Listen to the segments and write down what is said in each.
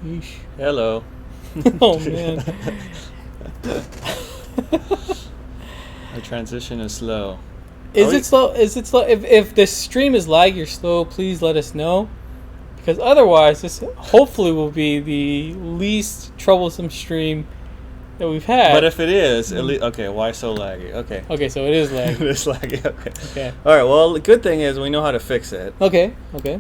Yeesh. Hello. Oh man. Our transition is slow. Is it slow? Is it slow? If the stream is laggy or slow, please let us know. Because otherwise, this hopefully will be the least troublesome stream that we've had. But if it is, at least, okay, why so laggy? Okay. Okay, so it is laggy. It is laggy, okay. Okay. Alright, well, the good thing is we know how to fix it. Okay, okay.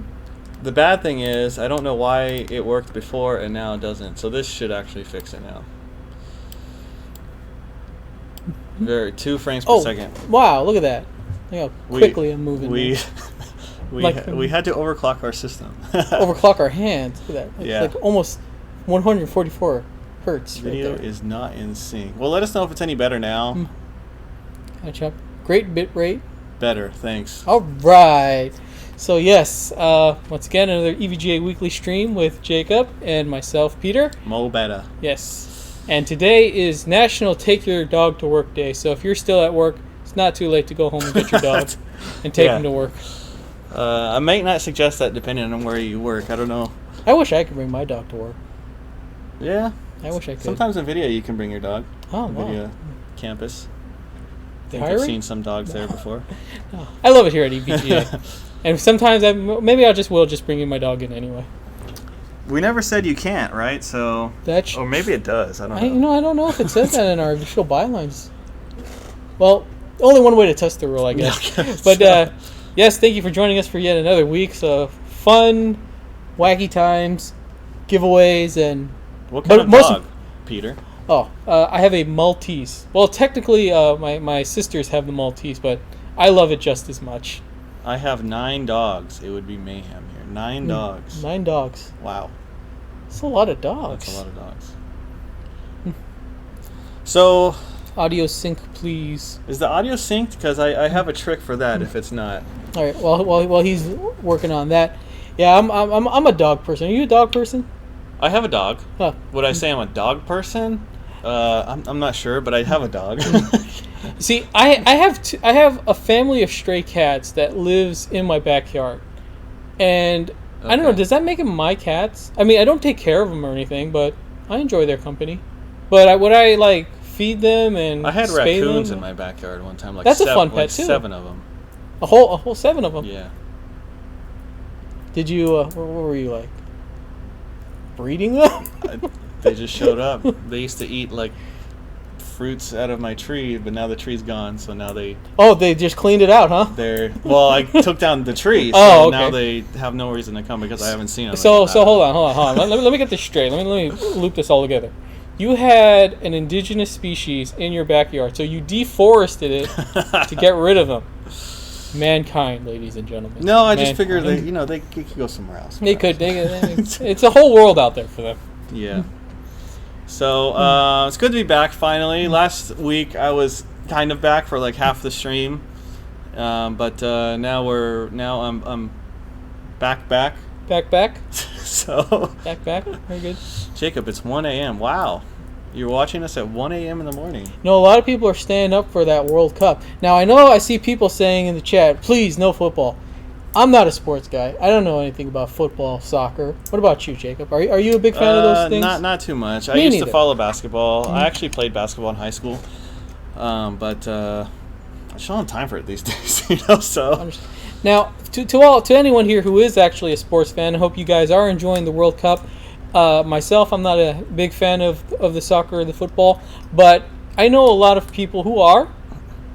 The bad thing is, I don't know why it worked before and now it doesn't. So this should actually fix it now. 2 frames per second. Wow, look at that. Look how quickly I'm moving. We had to overclock our system. Overclock our hands. Look at that. Yeah. Like almost 144 hertz. Video right there. is not in sync. Well, let us know if it's any better now. Catch up. Great bit rate. Better, thanks. All right. So yes, once again, another EVGA weekly stream with Jacob and myself, Peter. Mo better. Yes. And today is National Take Your Dog to Work Day. So if you're still at work, it's not too late to go home and get your dog and take him to work. I might not suggest that depending on where you work. I don't know. I wish I could bring my dog to work. Yeah. I wish I could. Sometimes in video you can bring your dog. Oh, wow. Video campus. I think Hiring? I've seen some dogs there before. No. I love it here at EVGA. And sometimes maybe I will just bring my dog in anyway. We never said you can't, right? So, or maybe it does. I don't know. I don't know if it says that in our official bylines. Well, only one way to test the rule, I guess. But yes, thank you for joining us for yet another week. So fun, wacky times, giveaways, and what kind of dog, Peter? Oh, I have a Maltese. Well, technically, my sisters have the Maltese, but I love it just as much. I have 9 dogs. It would be mayhem here. 9 dogs. 9 dogs. Wow. That's a lot of dogs. That's a lot of dogs. So, audio sync, please. Is the audio synced? Because I have a trick for that if it's not. All right. While he's working on that, yeah, I'm a dog person. Are you a dog person? I have a dog. Huh. Would I say I'm a dog person? I'm not sure, but I have a dog. See, I have a family of stray cats that lives in my backyard, and I don't know. Does that make them my cats? I mean, I don't take care of them or anything, but I enjoy their company. But would I like feed them and I had spay raccoons them? in my backyard one time. Like that's a fun pet too. 7 of them. A whole 7 of them. Yeah. Did you? What were you like? Breeding them? They just showed up. They used to eat like fruits out of my tree, but now the tree's gone, so now they... Oh, they just cleaned it out, huh? Well, I took down the tree, so now they have no reason to come because I haven't seen them. So hold on. let me get this straight. Let me loop this all together. You had an indigenous species in your backyard, so you deforested it to get rid of them. Mankind, ladies and gentlemen. No, I just figured they could go somewhere else. They could. It's a whole world out there for them. Yeah. So it's good to be back finally. Last week I was kind of back for like half the stream, but now I'm back. So back. Very good. Jacob, it's 1 a.m. Wow, you're watching us at 1 a.m. in the morning. No, a lot of people are staying up for that World Cup. Now I know I see people saying in the chat, "Please, no football." I'm not a sports guy. I don't know anything about football, soccer. What about you, Jacob? Are you a big fan of those things? Not too much. Me I used neither. to follow basketball. I actually played basketball in high school, but I just don't have time for it these days. So now, to anyone here who is actually a sports fan, I hope you guys are enjoying the World Cup. Myself, I'm not a big fan of the soccer or the football, but I know a lot of people who are,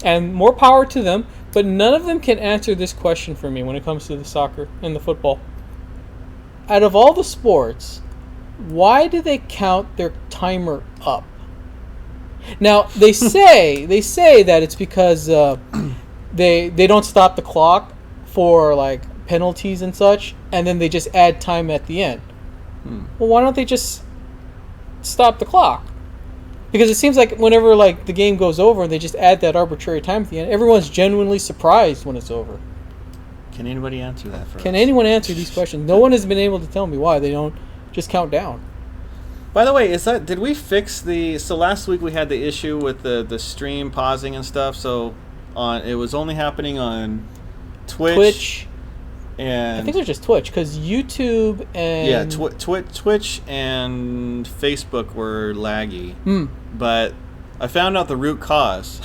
and more power to them. But none of them can answer this question for me when it comes to the soccer and the football. Out of all the sports, why do they count their timer up? Now they say that it's because they don't stop the clock for like penalties and such, and then they just add time at the end. Well, why don't they just stop the clock? Because it seems like whenever like the game goes over and they just add that arbitrary time at the end, everyone's genuinely surprised when it's over. Can anybody answer that for us? Can anyone answer these questions? No one has been able to tell me why they don't just count down. By the way, did we fix so last week we had the issue with the stream pausing and stuff, so it was only happening on Twitch And I think it was just Twitch, because YouTube and yeah, Twitch and Facebook were laggy. But I found out the root cause.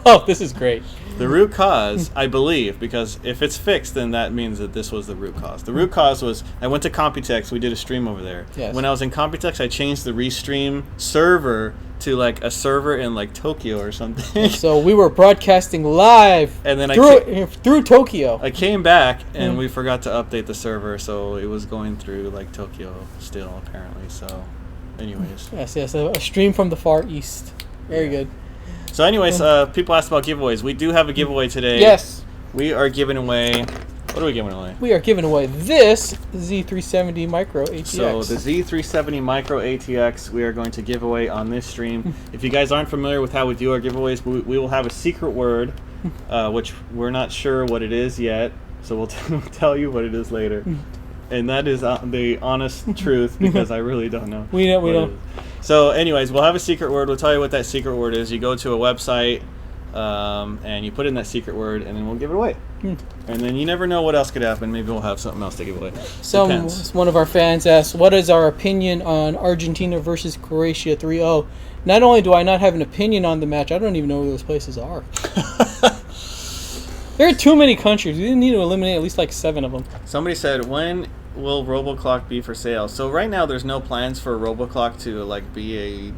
Oh, this is great. The root cause, I believe, because if it's fixed, then that means that this was the root cause. The root cause was I went to Computex. We did a stream over there. Yes. When I was in Computex, I changed the Restream server to like a server in like Tokyo or something. So we were broadcasting live And then through Tokyo. I came back and we forgot to update the server, so it was going through like Tokyo still apparently. So, anyways. Yes, a stream from the Far East. Very good. So, anyways, people asked about giveaways. We do have a giveaway today. Yes. We are giving away. What are we giving away? We are giving away this Z370 Micro ATX. So the Z370 Micro ATX we are going to give away on this stream. If you guys aren't familiar with how we do our giveaways, we will have a secret word, which we're not sure what it is yet. So we'll tell you what it is later. And that is the honest truth, because I really don't know. We don't. So anyways, we'll have a secret word. We'll tell you what that secret word is. You go to a website and you put in that secret word, and then we'll give it away. And then you never know what else could happen. Maybe we'll have something else to give away. One of our fans asked, what is our opinion on Argentina versus Croatia 3-0? Not only do I not have an opinion on the match, I don't even know where those places are. There are too many countries. We need to eliminate at least like 7 of them. Somebody said, when will RoboClock be for sale? So right now there's no plans for RoboClock to like be a...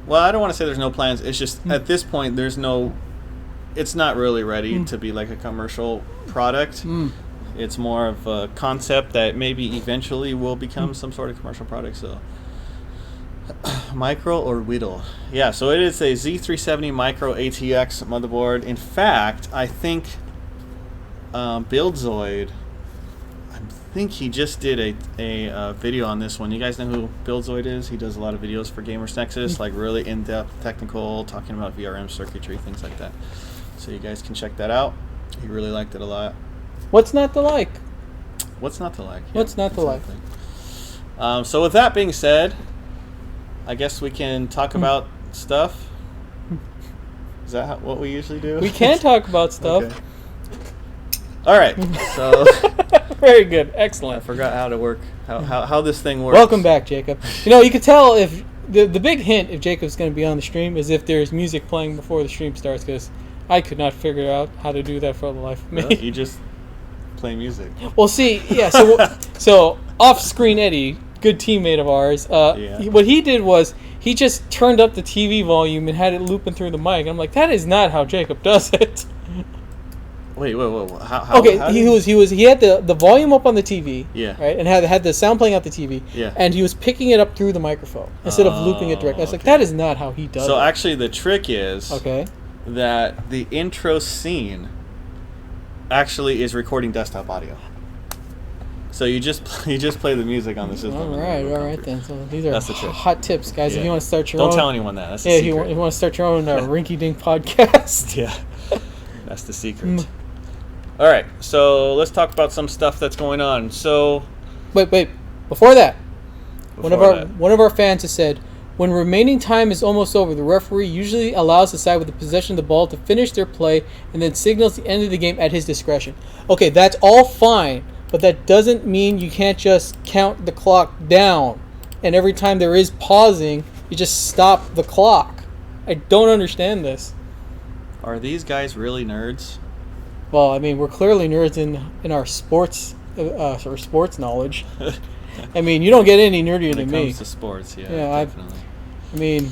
Well, I don't want to say there's no plans. It's just at this point there's no... It's not really ready to be like a commercial product. It's more of a concept that maybe eventually will become some sort of commercial product. So Micro or Whittle? Yeah, so it is a Z370 Micro ATX motherboard. In fact, I think BuildZoid, I think he just did a video on this one. You guys know who BuildZoid is? He does a lot of videos for Gamers Nexus, like really in-depth technical, talking about VRM circuitry, things like that. So you guys can check that out. He really liked it a lot. What's not to like? What's not to like? What's not to like? So with that being said, I guess we can talk about stuff. Is that what we usually do? We can talk about stuff. Okay. All right. So very good. Excellent. I forgot how to work, how this thing works. Welcome back, Jacob. You know, you could tell if the big hint if Jacob's going to be on the stream is if there's music playing before the stream starts, because I could not figure out how to do that for the life of me. Well, you just play music. Well, see, yeah. So off-screen Eddie, good teammate of ours. What he did was he just turned up the TV volume and had it looping through the mic. I'm like, that is not how Jacob does it. Wait. How? Okay, how he had the volume up on the TV. Yeah. Right, and had the sound playing out the TV. Yeah. And he was picking it up through the microphone instead of looping it directly. I was like, that is not how he does it. So actually, the trick is that the intro scene actually is recording desktop audio. So you just play the music on the system. All right then. So these are hot tips, guys. Yeah. If you want to start your own, don't tell anyone that. That's the if secret. you want to start your own rinky-dink podcast. Yeah, that's the secret. All right, so let's talk about some stuff that's going on. So wait. Before that, one of our fans has said, when remaining time is almost over, the referee usually allows the side with the possession of the ball to finish their play and then signals the end of the game at his discretion. Okay, that's all fine, but that doesn't mean you can't just count the clock down. And every time there is pausing, you just stop the clock. I don't understand this. Are these guys really nerds? Well, I mean, we're clearly nerds in our sports knowledge. I mean, you don't get any nerdier than me. When it comes to sports, yeah definitely. I mean,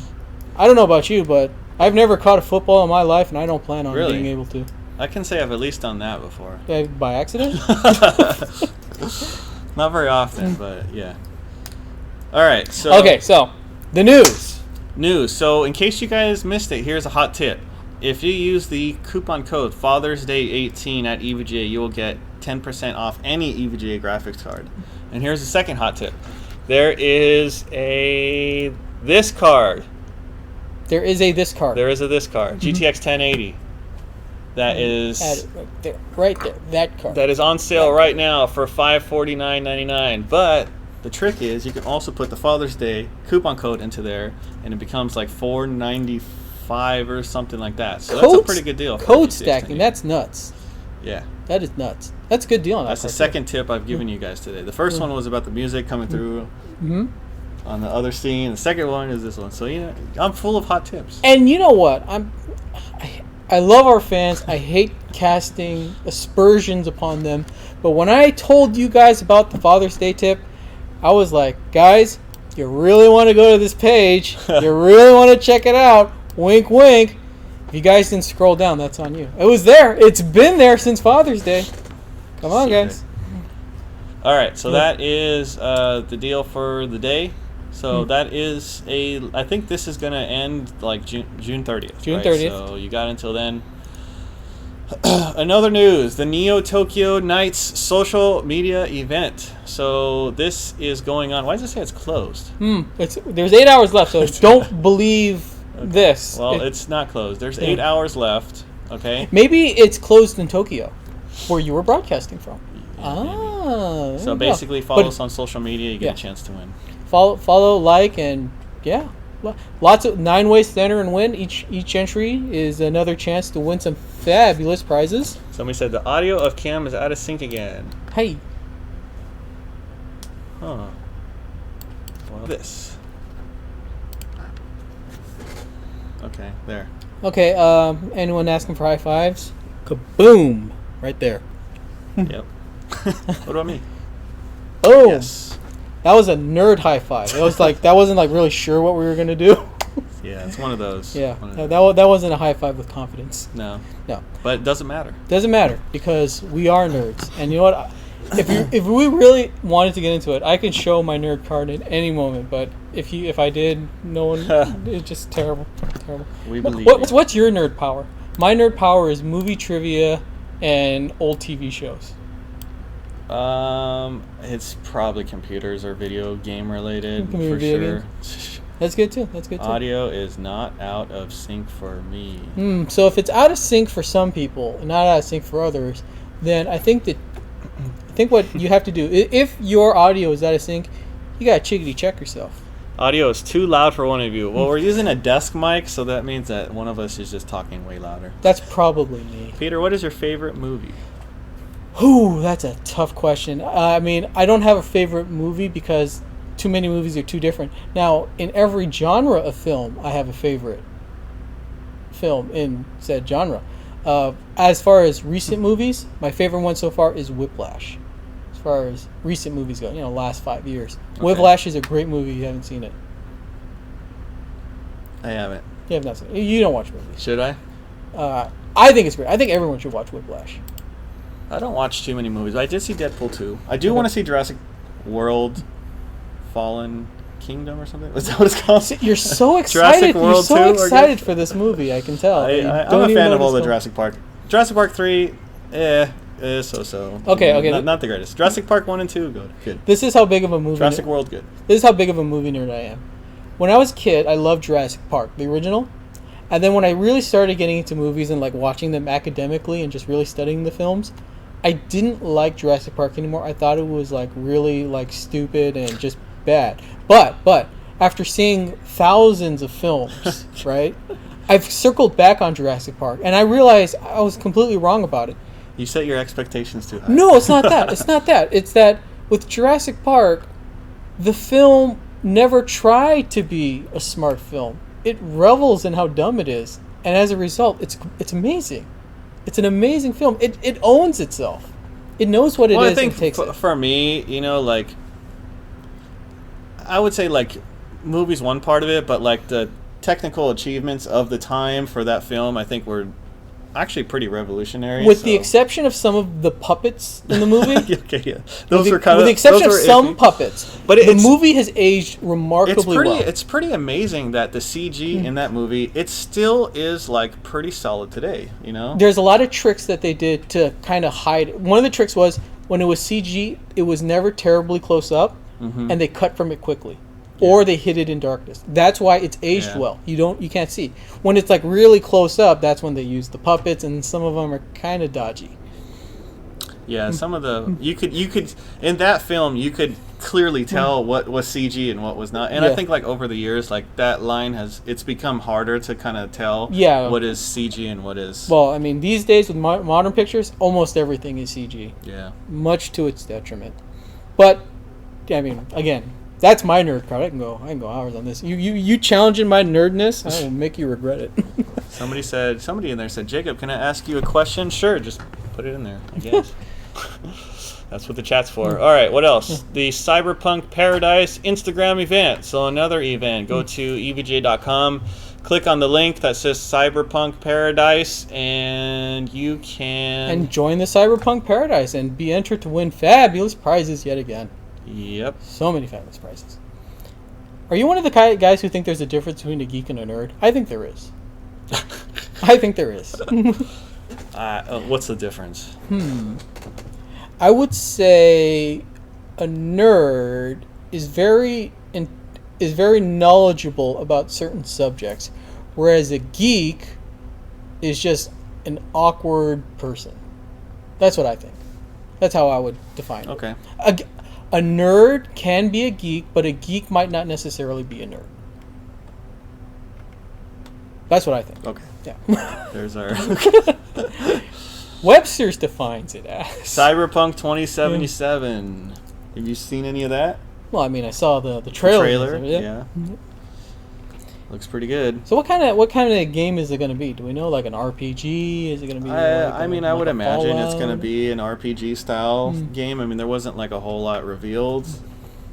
I don't know about you, but I've never caught a football in my life, and I don't plan on being able to. I can say I've at least done that before. By accident? Not very often, but yeah. All right, so... Okay, so, the news. So, in case you guys missed it, here's a hot tip. If you use the coupon code Father's Day 18 at EVGA, you will get 10% off any EVGA graphics card. And here's the second hot tip. There is this card. There is a this card. GTX 1080. That is right there, that card. That is on sale right now for $549.99. But the trick is you can also put the Father's Day coupon code into there, and it becomes like $495 or something like that. So that's a pretty good deal. Code stacking, that's nuts. Yeah. That is nuts. That's a good deal on that. That's the second tip I've given you guys today. The first one was about the music coming through on the other scene. The second one is this one. So I'm full of hot tips. And you know what? I love our fans. I hate casting aspersions upon them. But when I told you guys about the Father's Day tip, I was like, guys, you really want to go to this page. You really want to check it out. Wink, wink. If you guys didn't scroll down, that's on you. It was there. It's been there since Father's Day. Come on, guys. All right, so that is the deal for the day. So that is I think this is going to end like June 30th. June 30th. So you got until then. Another news, the Neo Tokyo Nights social media event. So this is going on. Why does it say it's closed? There's 8 hours left, so don't believe this. Well, it's not closed. There's 8 hours left. Okay. Maybe it's closed in Tokyo, where you were broadcasting from. Yeah, so basically, follow us on social media. You get a chance to win. Follow, like, and lots of 9 ways to enter and win. Each entry is another chance to win some fabulous prizes. Somebody said the audio of Cam is out of sync again. Hey. Huh. Well, this. Okay, there. Okay, anyone asking for high fives? Kaboom! Right there. Yep. What about me? Oh! Yes. That was a nerd high five. It was like, that wasn't like really sure what we were going to do. Yeah, it's one of those. Yeah, that wasn't a high five with confidence. No. No. But it doesn't matter. Doesn't matter, because we are nerds. And you know what? If we really wanted to get into it, I could show my nerd card at any moment. But if I did, no one. It's just terrible. We believe. What's your nerd power? My nerd power is movie trivia and old TV shows. It's probably computers or video game related for video sure. That's good too. Audio is not out of sync for me. So if it's out of sync for some people and not out of sync for others, then I think what you have to do, if your audio is out of sync, you gotta chickadee check yourself. Audio is too loud for one of you. Well, we're using a desk mic, so that means that one of us is just talking way louder. That's probably me. Peter, what is your favorite movie? Ooh, that's a tough question. I mean, I don't have a favorite movie because too many movies are too different. Now, in every genre of film, I have a favorite film in said genre. As far as recent movies, my favorite one so far is Whiplash. As far as recent movies go, last 5 years. Okay. Whiplash is a great movie. You haven't seen it. I haven't. You have not seen it. You don't watch movies. Should I? I think it's great. I think everyone should watch Whiplash. I don't watch too many movies. I did see Deadpool 2. I do want to see Jurassic World Fallen Kingdom or something. Is that what it's called? You're so excited. You're so excited for this movie. I can tell. I'm a fan of all the Jurassic Park. Jurassic Park 3, so. Okay. Not the greatest. Jurassic Park 1 and 2, good. This is how big of a movie. Jurassic World, good. This is how big of a movie nerd I am. When I was a kid, I loved Jurassic Park, the original. And then when I really started getting into movies and like watching them academically and just really studying the films, I didn't like Jurassic Park anymore. I thought it was like really like stupid and just bad. But after seeing thousands of films, right, I've circled back on Jurassic Park and I realized I was completely wrong about it. You set your expectations too high. No, it's not that. It's that with Jurassic Park, the film never tried to be a smart film. It revels in how dumb it is, and as a result, it's amazing. It's an amazing film. It owns itself. It knows what it is. I think and takes for me, like, I would say like movies one part of it, but like the technical achievements of the time for that film, I think were actually pretty revolutionary. With the exception of some of the puppets in the movie. Okay, yeah. Those were kind of. With the exception of some puppets. But the movie has aged remarkably well. It's pretty amazing that the CG in that movie, it still is like pretty solid today, There's a lot of tricks that they did to kind of hide. One of the tricks was when it was CG, it was never terribly close up, and they cut from it quickly. Or they hid it in darkness. That's why it's aged well. You can't see. When it's like really close up, that's when they use the puppets, and some of them are kind of dodgy. Yeah, some of the you could in that film you could clearly tell what was CG and what was not. And I think like over the years, like that line it's become harder to kind of tell what is CG and what is. Well, I mean, these days with modern pictures, almost everything is CG. Yeah. Much to its detriment. But I mean, again, that's my nerd card. I can go hours on this. You challenging my nerdness, I will make you regret it. Somebody in there said, Jacob, can I ask you a question? Sure, just put it in there, I guess. That's what the chat's for. All right, what else? The Cyberpunk Paradise Instagram event. So another event. Go to EVGA.com. Click on the link that says Cyberpunk Paradise, and you can... And join the Cyberpunk Paradise and be entered to win fabulous prizes yet again. Yep. So many fabulous prizes. Are you one of the guys who think there's a difference between a geek and a nerd? I think there is. I think there is. What's the difference? I would say a nerd is very knowledgeable about certain subjects, whereas a geek is just an awkward person. That's what I think. That's how I would define it. Okay. A nerd can be a geek, but a geek might not necessarily be a nerd. That's what I think. Okay. Yeah. There's our... Webster's defines it as Cyberpunk 2077. Have you seen any of that? Well, I mean, I saw the trailer. Yeah. Looks pretty good. So what kind of game is it going to be? Do we know, like an RPG? Is it going to be? I would imagine it's going to be an RPG style game. I mean, there wasn't like a whole lot revealed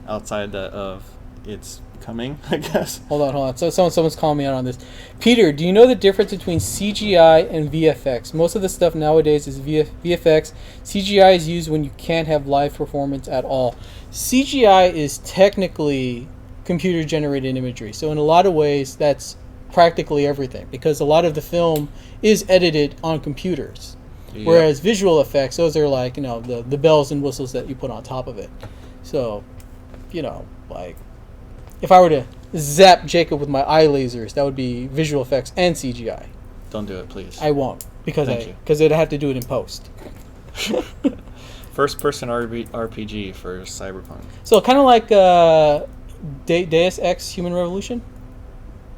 outside of its coming, I guess. Hold on. So someone's calling me out on this. Peter, do you know the difference between CGI and VFX? Most of the stuff nowadays is VFX. CGI is used when you can't have live performance at all. CGI is technically computer-generated imagery. So in a lot of ways, that's practically everything, because a lot of the film is edited on computers. Yep. Whereas visual effects, those are like, the bells and whistles that you put on top of it. So, like, if I were to zap Jacob with my eye lasers, that would be visual effects and CGI. Don't do it, please. I won't, because I'd have to do it in post. First-person RPG for Cyberpunk. So kind of like Deus Ex: Human Revolution.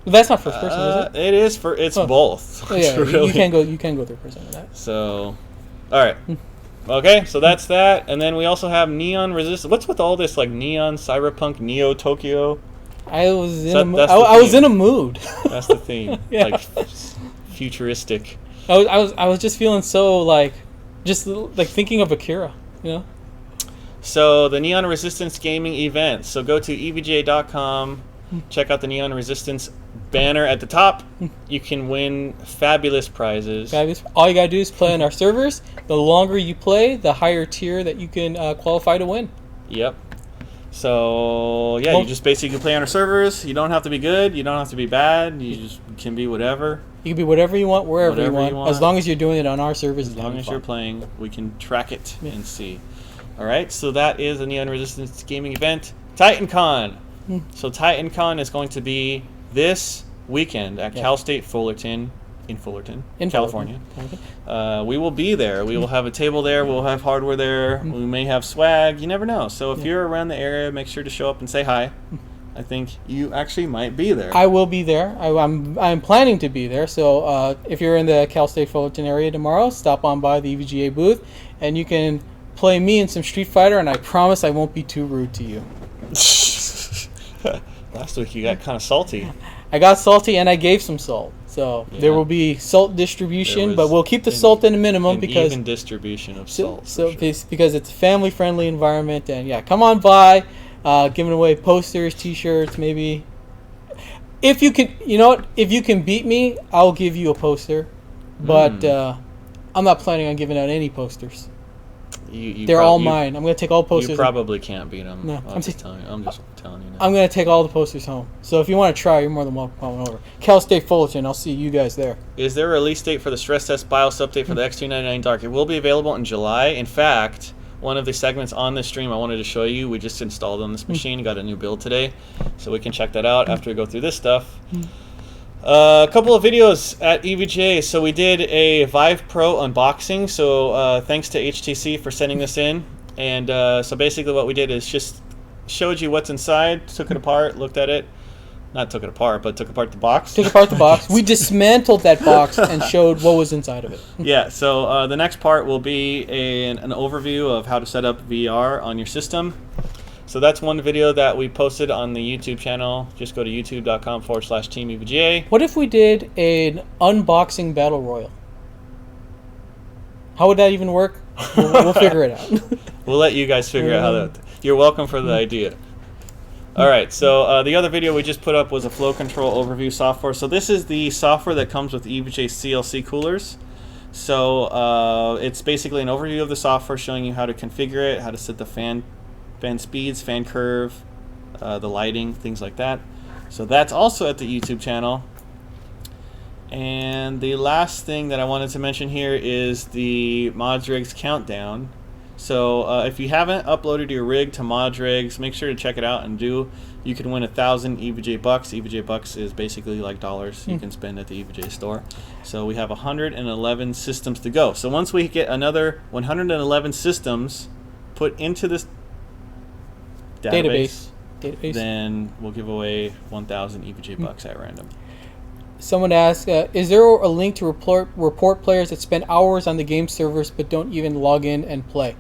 That's not first person, is it? It is it's both. Oh, yeah, really. you can go third person with that. So, all right. Okay, so that's that, and then we also have Neon Resistance. What's with all this like neon, cyberpunk, Neo Tokyo? I was in a mood. That's the theme. Yeah. Like futuristic. I was just feeling so like thinking of Akira, So the Neon Resistance Gaming event. So go to EVGA.com, check out the Neon Resistance banner at the top. You can win fabulous prizes. All you gotta do is play on our servers. The longer you play, the higher tier that you can qualify to win. Yep. So yeah, you just basically play on our servers. You don't have to be good. You don't have to be bad. You just can be whatever. You can be whatever you want, wherever you want, as long as you're doing it on our servers. As long as you're playing, we can track it and see. All right, so that is the Neon Resistance Gaming event. TitanCon. So TitanCon is going to be this weekend at Cal State Fullerton, in California. We will be there. We will have a table there. We'll have hardware there. We may have swag. You never know. So if you're around the area, make sure to show up and say hi. I think you actually might be there. I will be there. I'm planning to be there. So if you're in the Cal State Fullerton area tomorrow, stop on by the EVGA booth, and you can play me in some Street Fighter, and I promise I won't be too rude to you. Last week you got kind of salty. I got salty, and I gave some salt. So there will be salt distribution, but we'll keep the salt in a minimum because even distribution of salt. So because it's a family-friendly environment, and come on by, giving away posters, T-shirts, maybe. If you can, if you can beat me, I'll give you a poster, but I'm not planning on giving out any posters. They're all mine. I'm going to take all posters. You probably can't beat them. No, I'm just telling you now. I'm going to take all the posters home. So if you want to try, you're more than welcome to come over. Cal State Fullerton, I'll see you guys there. Is there a release date for the stress test BIOS update for the X299 TORQ? It will be available in July. In fact, one of the segments on this stream I wanted to show you, we just installed on this machine, got a new build today, so we can check that out after we go through this stuff. A couple of videos at EVGA. So we did a Vive Pro unboxing. So thanks to HTC for sending this in. And so basically what we did is just showed you what's inside, took it apart, looked at it. Not took it apart, but took apart the box. Took apart the box. We dismantled that box and showed what was inside of it. Yeah, so the next part will be an overview of how to set up VR on your system. So that's one video that we posted on the YouTube channel. Just go to youtube.com/TeamEVGA. What if we did an unboxing battle royal? How would that even work? We'll figure it out. We'll let you guys figure out how that... You're welcome for the idea. All right, so the other video we just put up was a flow control overview software. So this is the software that comes with EVGA CLC coolers. So it's basically an overview of the software showing you how to configure it, how to set the fan speeds, fan curve, the lighting, things like that. So that's also at the YouTube channel. And the last thing that I wanted to mention here is the Mods Rigs countdown. So if you haven't uploaded your rig to Mods Rigs, make sure to check it out and do. You can win 1,000 EVGA bucks. EVGA bucks is basically like dollars you can spend at the EVGA store. So we have 111 systems to go. So once we get another 111 systems put into this database, then we'll give away 1,000 EVGA bucks at random. Someone asked, is there a link to report players that spend hours on the game servers but don't even log in and play?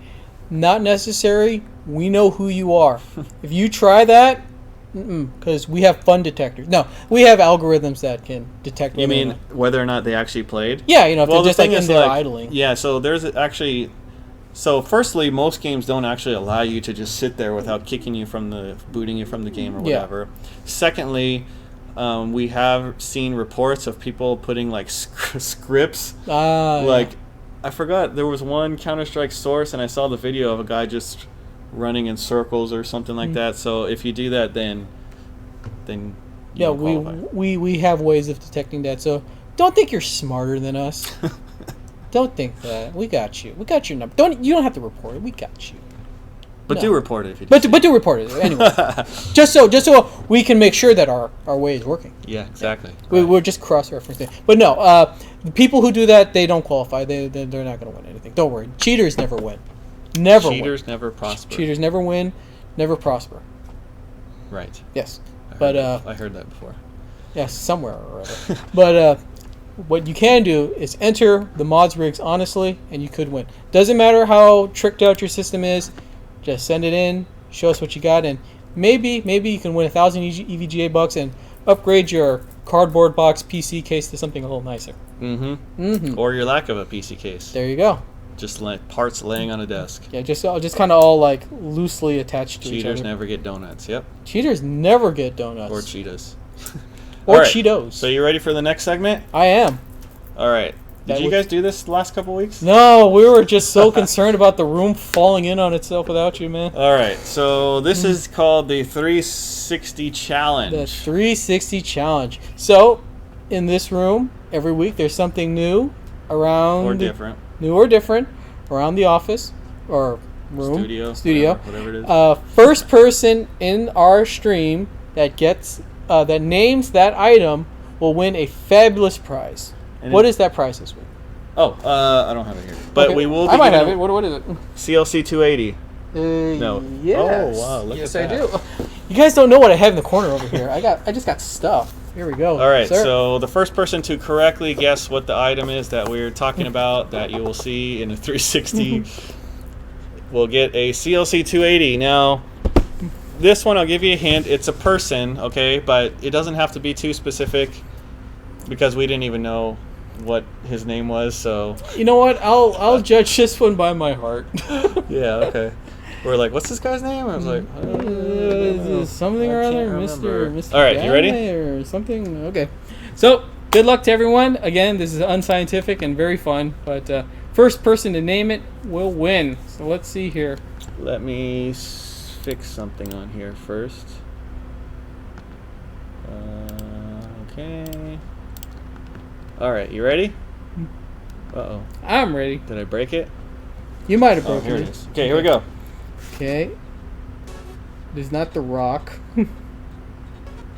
Not necessary. We know who you are. If you try that, because we have fun detectors. No, we have algorithms that can detect. You mean whether or not they actually played? Yeah, you know, if they're just like in there idling. Yeah, so there's actually... So firstly, most games don't actually allow you to just sit there without booting you from the game or whatever. Yeah. Secondly... we have seen reports of people putting like scripts. Like, I forgot, there was one Counter-Strike source, and I saw the video of a guy just running in circles or something like that. So if you do that, then yeah, we have ways of detecting that. So don't think you're smarter than us. Don't think that. We got you. We got your number. You don't have to report it. We got you. But do report it if you do. But do report it anyway. just so we can make sure that our way is working. Yeah, exactly. We're just cross-referencing. But no, the people who do that, they don't qualify. They're not going to win anything. Don't worry. Cheaters never win. Cheaters never prosper. Cheaters never win, never prosper. Right. Yes. I heard that before. Yes, somewhere or other. But what you can do is enter the Mods Rigs honestly, and you could win. Doesn't matter how tricked out your system is. Just send it in, show us what you got, and maybe you can win 1,000 EVGA bucks and upgrade your cardboard box PC case to something a little nicer. Or your lack of a PC case. There you go. Just like parts laying on a desk. Yeah, just kind of all like loosely attached to each other. Cheaters never get donuts. Yep. Cheaters never get donuts. Or Cheetos. Or Cheetos. So you ready for the next segment? I am. All right. Did you guys do this the last couple weeks? No, we were just so concerned about the room falling in on itself without you, man. All right, so this is called the 360 Challenge. The 360 Challenge. So, in this room, every week there's something new around... Or different. New or different around the office or room. Studio. Whatever it is. First person in our stream that gets that names that item will win a fabulous prize. What is that prize this week? Oh, I don't have it here. But we will be I might have it. What is it? CLC 280. No. Yes. Oh, wow. Look at that. Yes, I do. You guys don't know what I have in the corner over here. I just got stuff. Here we go. All right, so the first person to correctly guess what the item is that we're talking about that you will see in the 360 will get a CLC 280. Now, this one, I'll give you a hint. It's a person, okay? But it doesn't have to be too specific because we didn't even know what his name was, so... You know what? I'll judge this one by my heart. Yeah, okay. We're like, what's this guy's name? I was like... something or other, Mr. All right, you ready? Or something? Okay. So, good luck to everyone. Again, this is unscientific and very fun, but first person to name it will win. So let's see here. Let me fix something on here first. Okay. All right, you ready? Uh-oh. I'm ready. Did I break it? You might have broken it. Here it is. Okay, here we go. Okay. It is not The Rock.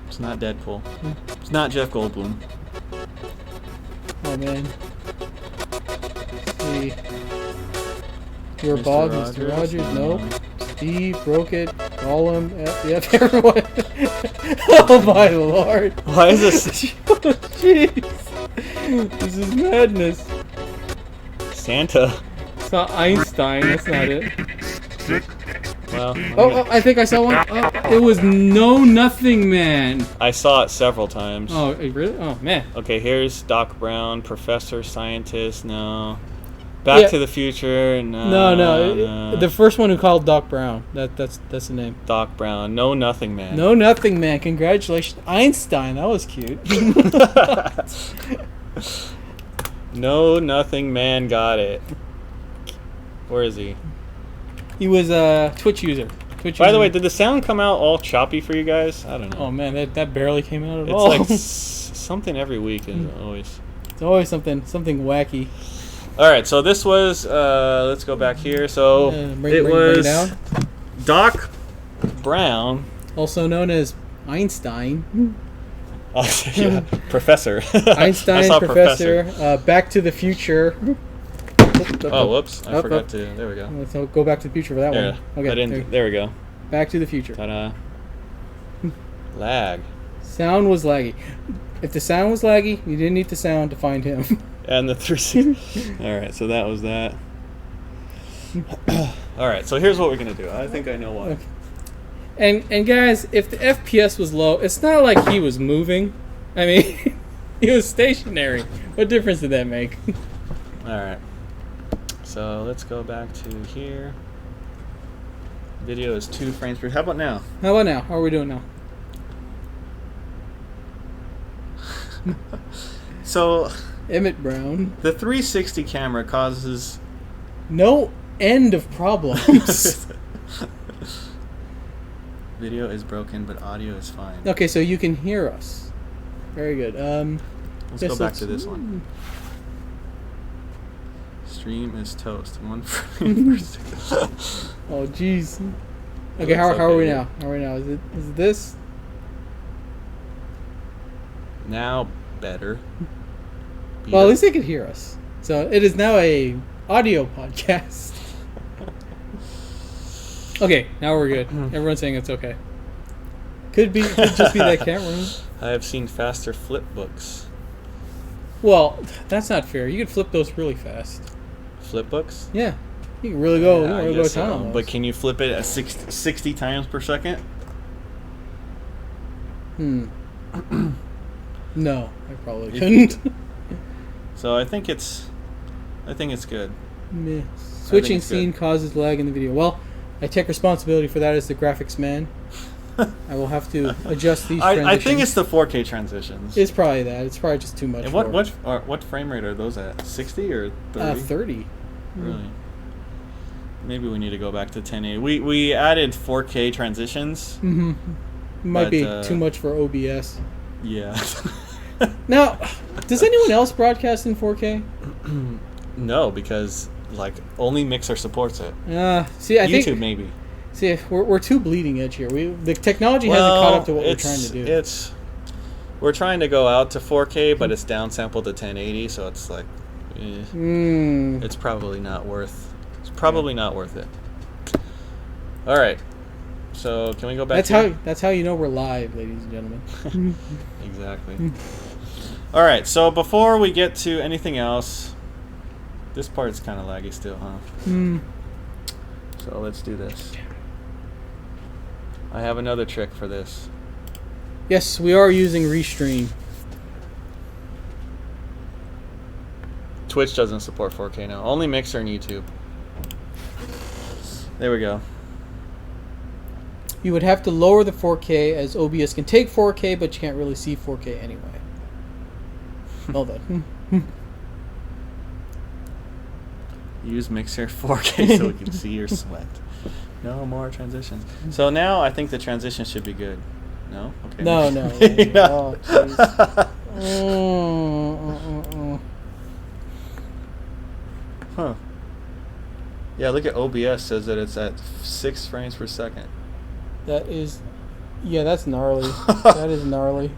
It's not Deadpool. It's not Jeff Goldblum. Oh man. Let's see. Your Mr. Bob, Mr. Rogers? Rogers, No. nope. Steve broke it. Gollum, F, everyone. Oh my lord. Why is this? Jeez. This is madness. Santa. It's not Einstein, that's not it. Well, Oh, I think I saw one. Oh, it was No Nothing Man. I saw it several times. Oh, really? Oh, man. Okay, here's Doc Brown, professor, scientist. No. Back to the Future. No. No. The first one who called Doc Brown. That's the name. Doc Brown. No Nothing Man. No Nothing Man. Congratulations, Einstein. That was cute. No Nothing Man got it. Where is he? He was a Twitch user. By the way, did the sound come out all choppy for you guys? I don't know. Oh man, that barely came out at It's all. like something every week is always. It's always something wacky. All right, so this was. Let's go back here. So Bring it was down. Doc Brown, Also known as Einstein. yeah, professor. Einstein, I saw professor. Back to the Future. Oh, whoops! I forgot to. There we go. Let's go Back to the Future for that Yeah. one. Okay. There we go. Back to the Future. Ta-da. Lag. Sound was laggy. If the sound was laggy, you didn't need the sound to find him. And the 360. All right, so that was that. All right, so here's what we're gonna do. I think I know why. Okay. And guys, if the FPS was low, it's not like he was moving. I mean, he was stationary. What difference did that make? All right. So let's go back to here. Video is 2 frames per. How about now? How about now? How are we doing now? So Emmett Brown. the 360 camera causes No end of problems. video is broken, but audio is fine. Okay, so you can hear us. Very good. Let's go back to this one. Stream is toast. 1 frame per second. Oh, jeez. Okay, Looks how are we okay. now? How are we now? Is it this? Now better. Well, at least they could hear us. So it is now a audio podcast. Okay, now we're good. Everyone's saying it's okay. Could just be that camera. I have seen faster flip books. Well, that's not fair. You could flip those really fast. Flip books? Yeah, you can really go. Yeah, I really go guess town so. on those. But can you flip it at 60 times per second? No, I probably couldn't. So I think it's good. Meh. Switching it's scene good. causes lag in the video. Well, I take responsibility for that as the graphics man. I will have to adjust these transitions. I think it's the 4K transitions. It's probably that. It's probably just too much. And for it. what frame rate are those at? 60 or 30? 30. Really? Maybe we need to go back to 1080. We added 4K transitions. Mm-hmm. Might But, be too much for OBS. Yeah. Now, does anyone else broadcast in 4K? No, because like only Mixer supports it. See, I YouTube think maybe. See, we're too bleeding edge here. The technology hasn't caught up to what we're trying to do. We're trying to go out to 4K, but it's downsampled to 1080, so it's like, it's probably not worth. It's probably not worth it. All right. So can we go back? That's how you know we're live, ladies and gentlemen. Exactly. All right. So before we get to anything else, this part's kind of laggy still, huh? So let's do this. I have another trick for this. Yes, we are using Restream. Twitch doesn't support 4K now. Only Mixer and YouTube. There we go. You would have to lower the 4K as OBS can take 4K, but you can't really see 4K anyway. All that. Use Mixer 4K so we can see your sweat. No more transitions. So now I think the transition should be good. No? Okay. No. Yeah. Oh, jeez. Huh. Yeah, look at OBS says that it's at 6 frames per second. Yeah, that's gnarly. That is gnarly.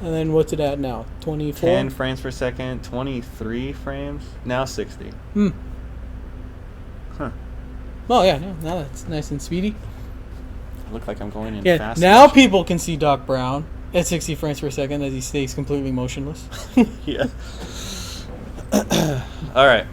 And then what's it at now? 24? 10 frames per second, 23 frames, now 60. Hmm. Huh. Oh, yeah, no, now that's nice and speedy. Look like I'm going in Yeah, fast. now people can see Doc Brown at 60 frames per second as he stays completely motionless. Yeah. All right.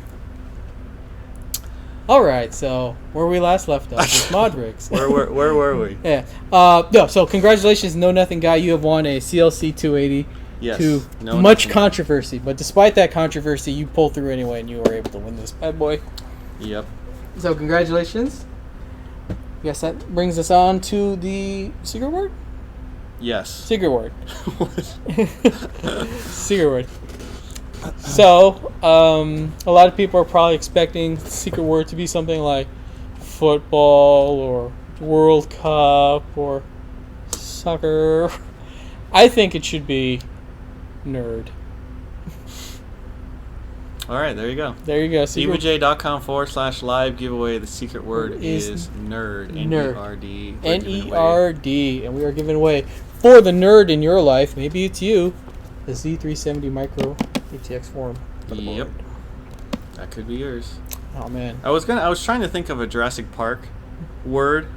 All right, so where we last left off with mod rigs. Where were we? Yeah. No, so congratulations, No Nothing Guy. You have won a CLC 280 Yes. to No much Nothing. controversy. But despite that controversy, you pulled through anyway, and you were able to win this bad boy. Yep. So congratulations. Yes, that brings us on to the secret word? Yes. Secret word. Secret word. So, a lot of people are probably expecting secret word to be something like football or World Cup or soccer. I think it should be nerd. All right, there you go. There you go. Secret EVGA.com/live giveaway. The secret word is nerd. N-E-R-D. N-E-R-D. And we are giving away for the nerd in your life, maybe it's you, the Z370 Micro GTX form. Yep. That could be yours. Oh man. I was trying to think of a Jurassic Park word,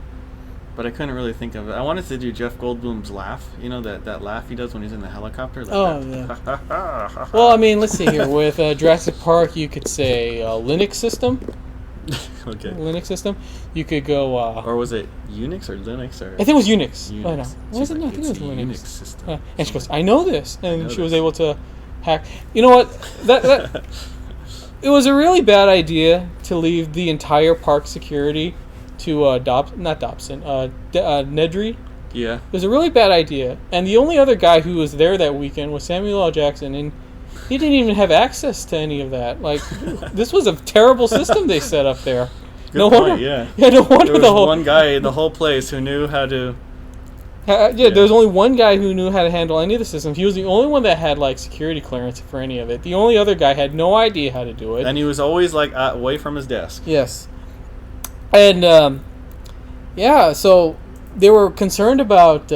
but I couldn't really think of it. I wanted to do Jeff Goldblum's laugh. You know that laugh he does when he's in the helicopter? Like Oh, that. yeah. Well, I mean, let's see here. With Jurassic Park, you could say Linux system. Okay. Linux system. You could go. Or was it Unix or Linux or? I think it was Unix. Unix. Oh, no. Was it? No, I think it was It's the Linux. Unix system. And she goes, I know this. And know she was this. able to hack. You know what? That it was a really bad idea to leave the entire park security to Nedry. Yeah. It was a really bad idea. And the only other guy who was there that weekend was Samuel L. Jackson, and he didn't even have access to any of that. Like, this was a terrible system they set up there. Good no point, wonder. yeah. Yeah, no wonder There was the whole one guy in the whole place who knew how to. yeah, there was only one guy who knew how to handle any of the systems. He was the only one that had like security clearance for any of it. The only other guy had no idea how to do it. And he was always like away from his desk. Yes. And yeah, so they were concerned about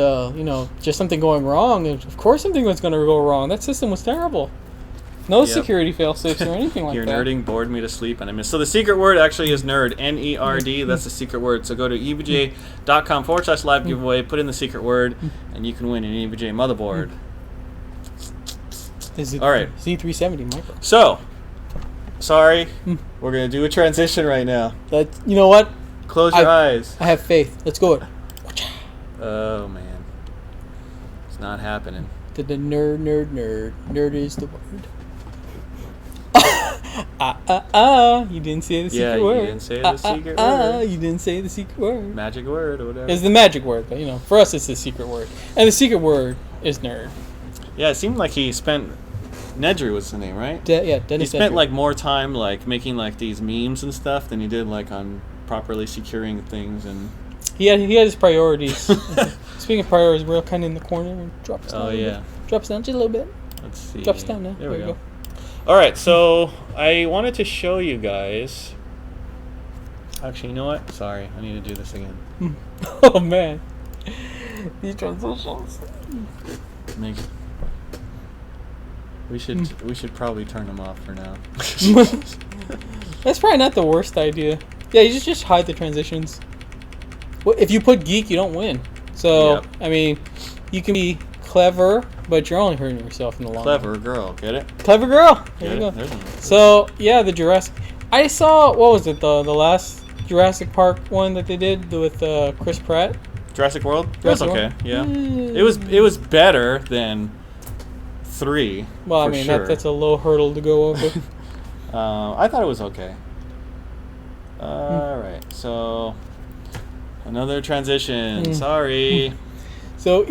just something going wrong, and of course something was going to go wrong. That system was terrible. No Yep. security fail-safes or anything like Your that. nerding bored me to sleep, and I missed. So the secret word actually is nerd. N-E-R-D. That's the secret word. So go to EVGA.com/live giveaway. Put in the secret word, and you can win an EVGA motherboard. All right. Z370 Micro. So, sorry, we're gonna do a transition right now. That, you know what? Close your eyes. I have faith. Let's go. Oh man, it's not happening. The nerd is the word. You didn't say the secret word. You didn't say the secret word. You didn't say the secret word. Magic word or whatever. It's the magic word, but for us it's the secret word. And the secret word is nerd. Yeah, it seemed like he spent. Nedry was the name, right? Dennis He spent Nedry. like more time like making like these memes and stuff than he did like on properly securing things and. He had his priorities. Speaking of priorities, we're kind of in the corner and drops down. Oh yeah. Drops down just a little bit. Let's see. Drops down now. There we go. All right, so I wanted to show you guys. Actually, you know what? Sorry, I need to do this again. Oh man, these transitions. We should probably turn them off for now. That's probably not the worst idea. Yeah, you just hide the transitions. Well, if you put geek, you don't win. So Yep. I mean, you can be clever, but you're only hurting yourself in the long run. Clever girl, get it? Clever girl. There Get you go. it? There's one. So yeah, the Jurassic. I saw, what was it, the last Jurassic Park one that they did with Chris Pratt. Jurassic World. That's Jurassic okay. World. Yeah. It was better than 3. Well, I for mean sure. that's a low hurdle to go over. I thought it was okay. All right, so another transition. Sorry. So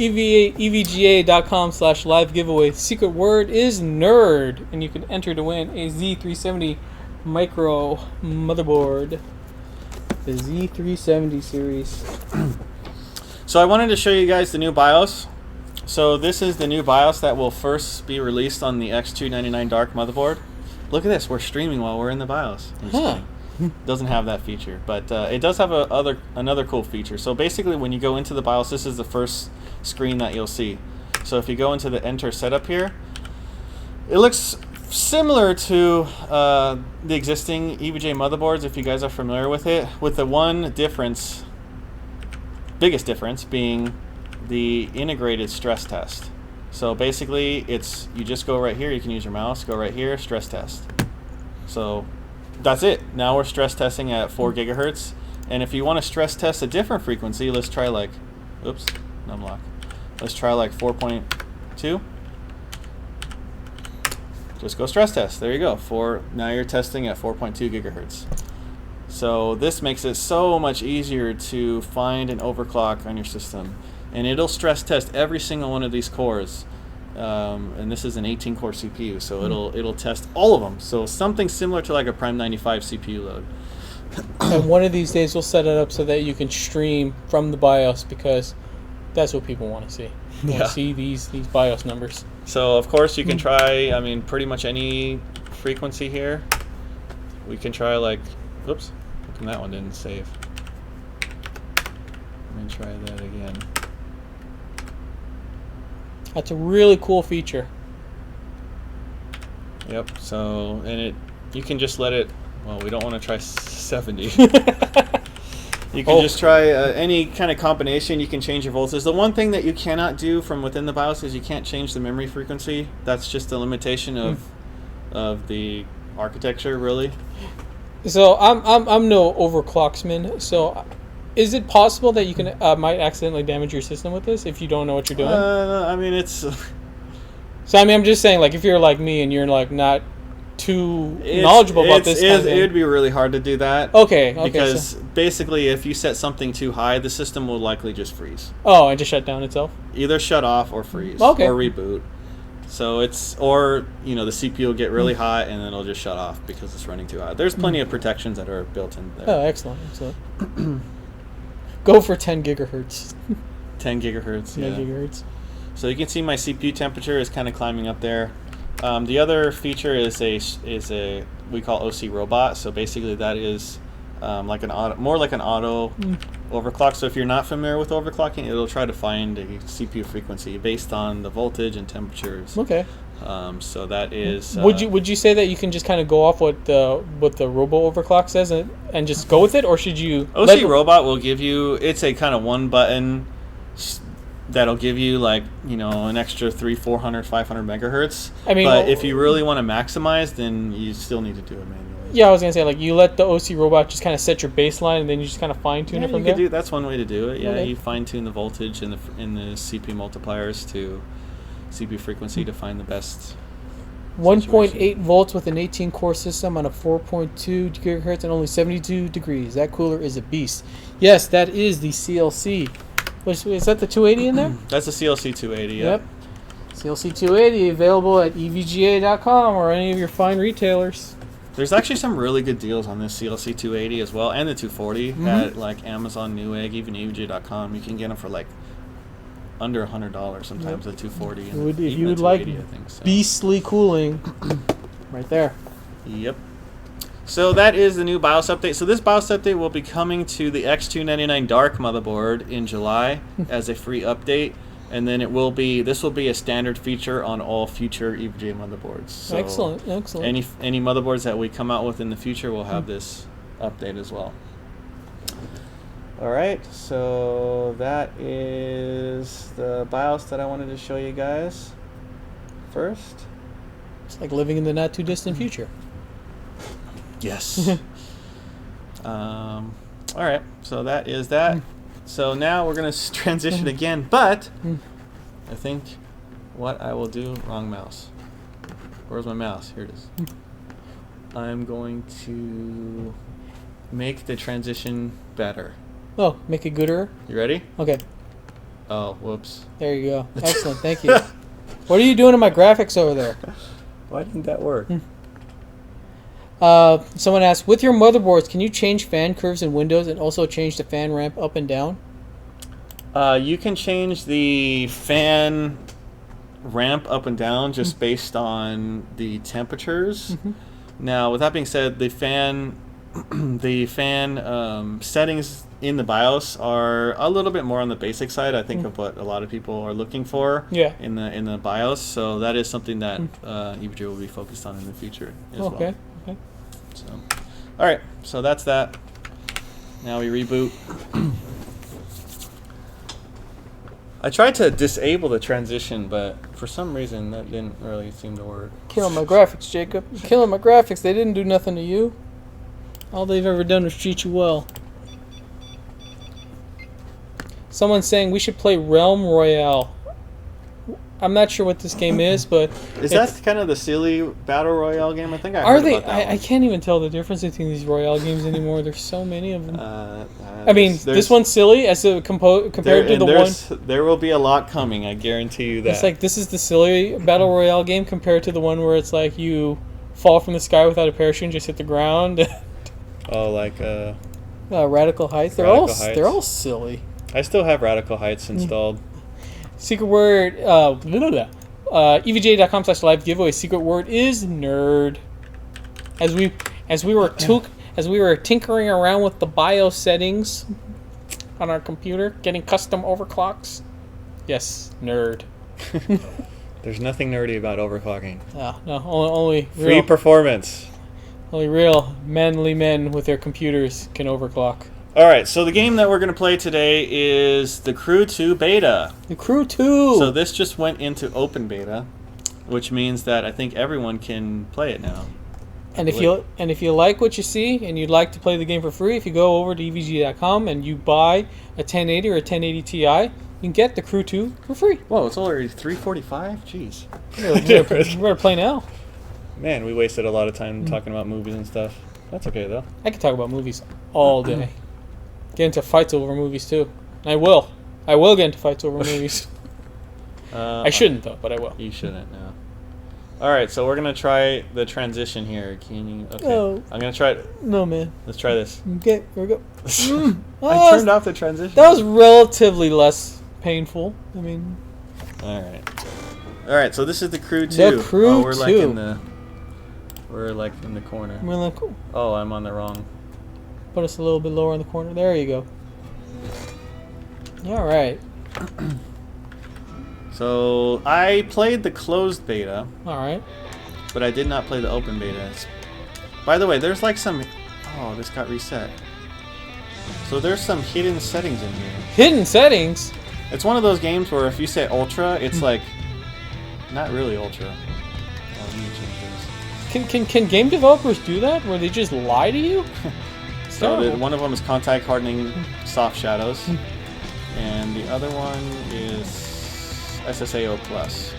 EVGA.com/live giveaway. Secret word is nerd, and you can enter to win a Z370 Micro motherboard. The Z370 series. So I wanted to show you guys the new BIOS. So this is the new BIOS that will first be released on the X299 Dark motherboard. Look at this, we're streaming while we're in the BIOS. I'm just kidding. Doesn't have that feature, but it does have another cool feature. So basically when you go into the BIOS, this is the first screen that you'll see. So if you go into the enter setup here, it looks similar to the existing EVGA motherboards, if you guys are familiar with it, with the one difference, biggest difference being the integrated stress test. So basically, it's you just go right here, you can use your mouse, go right here, stress test. So that's it. Now we're stress testing at 4 gigahertz. And if you want to stress test a different frequency, let's try like, oops, numlock. Let's try like 4.2. Just go stress test. There you go. Now you're testing at 4.2 gigahertz. So this makes it so much easier to find an overclock on your system. And it'll stress test every single one of these cores. And this is an 18-core CPU, so it'll test all of them. So something similar to like a Prime 95 CPU load. And one of these days we'll set it up so that you can stream from the BIOS, because that's what people want to see. They want to see these BIOS numbers. So of course you can try, I mean, pretty much any frequency here. We can try like, oops, how come that one didn't save? Let me try that again. That's a really cool feature. Yep. So, and you can just let it. Well, we don't want to try 70. You can just try any kind of combination. You can change your voltage. The one thing that you cannot do from within the BIOS is you can't change the memory frequency. That's just a limitation of the architecture, really. So I'm no overclocksman. So is it possible that you can might accidentally damage your system with this if you don't know what you're doing? I mean, it's. So I mean, I'm just saying, like, if you're like me and you're like not too knowledgeable about this kind of thing, it would be really hard to do that. Okay. Because basically, if you set something too high, the system will likely just freeze. Oh, and just shut down itself? Either shut off or freeze. Okay. Or reboot. So it's, or, you know, the CPU will get really hot and then it'll just shut off because it's running too hot. There's plenty of protections that are built in there. Oh, excellent. Go for 10 gigahertz. 10 gigahertz, yeah. 10 gigahertz. So you can see my CPU temperature is kind of climbing up there. The other feature is a we call OC robot. So basically that is like an auto, more like an auto overclock. So if you're not familiar with overclocking, it'll try to find a CPU frequency based on the voltage and temperatures. Okay. So that is. Would you say that you can just kind of go off what the robo overclock says and just go with it, or should you? OC robot will give you. It's a kind of one button that'll give you, like, you know, an extra 300, 400, 500 megahertz. I mean, but if you really want to maximize, then you still need to do it manually. Yeah, I was gonna say, like, you let the OC robot just kind of set your baseline, and then you just kind of fine tune it from there. That's one way to do it. Yeah, okay. You fine tune the voltage in the CPU multipliers to CPU frequency to find the best. 1.8 volts with an 18-core system on a 4.2 gigahertz and only 72 degrees. That cooler is a beast. Yes, that is the CLC. Is that the 280 in there? That's the CLC 280, yep. CLC 280 available at EVGA.com or any of your fine retailers. There's actually some really good deals on this CLC 280 as well, and the 240 at like Amazon, Newegg, even EVGA.com. You can get them for like under $100 sometimes. The 240 and if you would like, I think so. Beastly cooling, right there. Yep. So that is the new BIOS update. So this BIOS update will be coming to the X299 Dark motherboard in July as a free update, and then this will be a standard feature on all future EVGA motherboards. So excellent. Any motherboards that we come out with in the future will have this update as well. All right, so that is the BIOS that I wanted to show you guys first. It's like living in the not too distant future. Yes. All right, so that is that. So now we're going to transition again, but I think what I will do, wrong mouse. Where's my mouse? Here it is. I'm going to make the transition better. Oh, make it gooder? You ready? Okay. Oh, whoops. There you go. Excellent, thank you. What are you doing to my graphics over there? Why didn't that work? Someone asked, with your motherboards, can you change fan curves in Windows and also change the fan ramp up and down? You can change the fan ramp up and down just based on the temperatures. Now, with that being said, the fan the fan settings in the BIOS are a little bit more on the basic side, I think, of what a lot of people are looking for in the BIOS. So that is something that EVGA will be focused on in the future as well. Okay. So, all right. So that's that. Now we reboot. I tried to disable the transition, but for some reason that didn't really seem to work. Killing my graphics, Jacob. You're killing my graphics. They didn't do nothing to you. All they've ever done was treat you well. Someone's saying we should play Realm Royale. I'm not sure what this game is, but is that kind of the silly battle royale game? I think I are heard they? about that I can't even tell the difference between these royale games anymore. There's so many of them. I mean, there's this one's silly as a compared to the one. There will be a lot coming. I guarantee you that. It's like this is the silly battle royale game compared to the one where it's like you fall from the sky without a parachute and just hit the ground. Oh, like Radical Heights. They're all silly. I still have Radical Heights installed. Secret word, EVGA.com/live giveaway. Secret word is nerd. As we were tinkering around with the BIOS settings on our computer, getting custom overclocks. Yes, nerd. There's nothing nerdy about overclocking. No, only free performance. Only real manly men with their computers can overclock. All right, so the game that we're going to play today is the Crew 2 beta. The Crew 2! So this just went into open beta, which means that I think everyone can play it now. And if you like what you see and you'd like to play the game for free, if you go over to EVGA.com and you buy a 1080 or a 1080 Ti, you can get the Crew 2 for free. Whoa, it's already $345? Jeez. We're going to play now. Man, we wasted a lot of time talking about movies and stuff. That's okay, though. I can talk about movies all day. Get into fights over movies, too. I will. I will get into fights over movies. I shouldn't, though, but I will. You shouldn't, no. All right, so we're going to try the transition here. Can you... Okay. Oh. I'm going to try it. No, man. Let's try this. Okay, here we go. I turned off the transition. That was relatively less painful. I mean... All right, so this is the Crew 2. The Crew 2. We're like in the corner. We're like... Oh, I'm on the wrong... Put us a little bit lower in the corner. There you go. All right. So I played the closed beta. All right. But I did not play the open beta. By the way, there's like some... Oh, this got reset. So there's some hidden settings in here. Hidden settings? It's one of those games where if you say ultra, it's like... Not really ultra. Oh, let me change this. Can game developers do that? Where they just lie to you? So one of them is contact hardening soft shadows, and the other one is SSAO plus.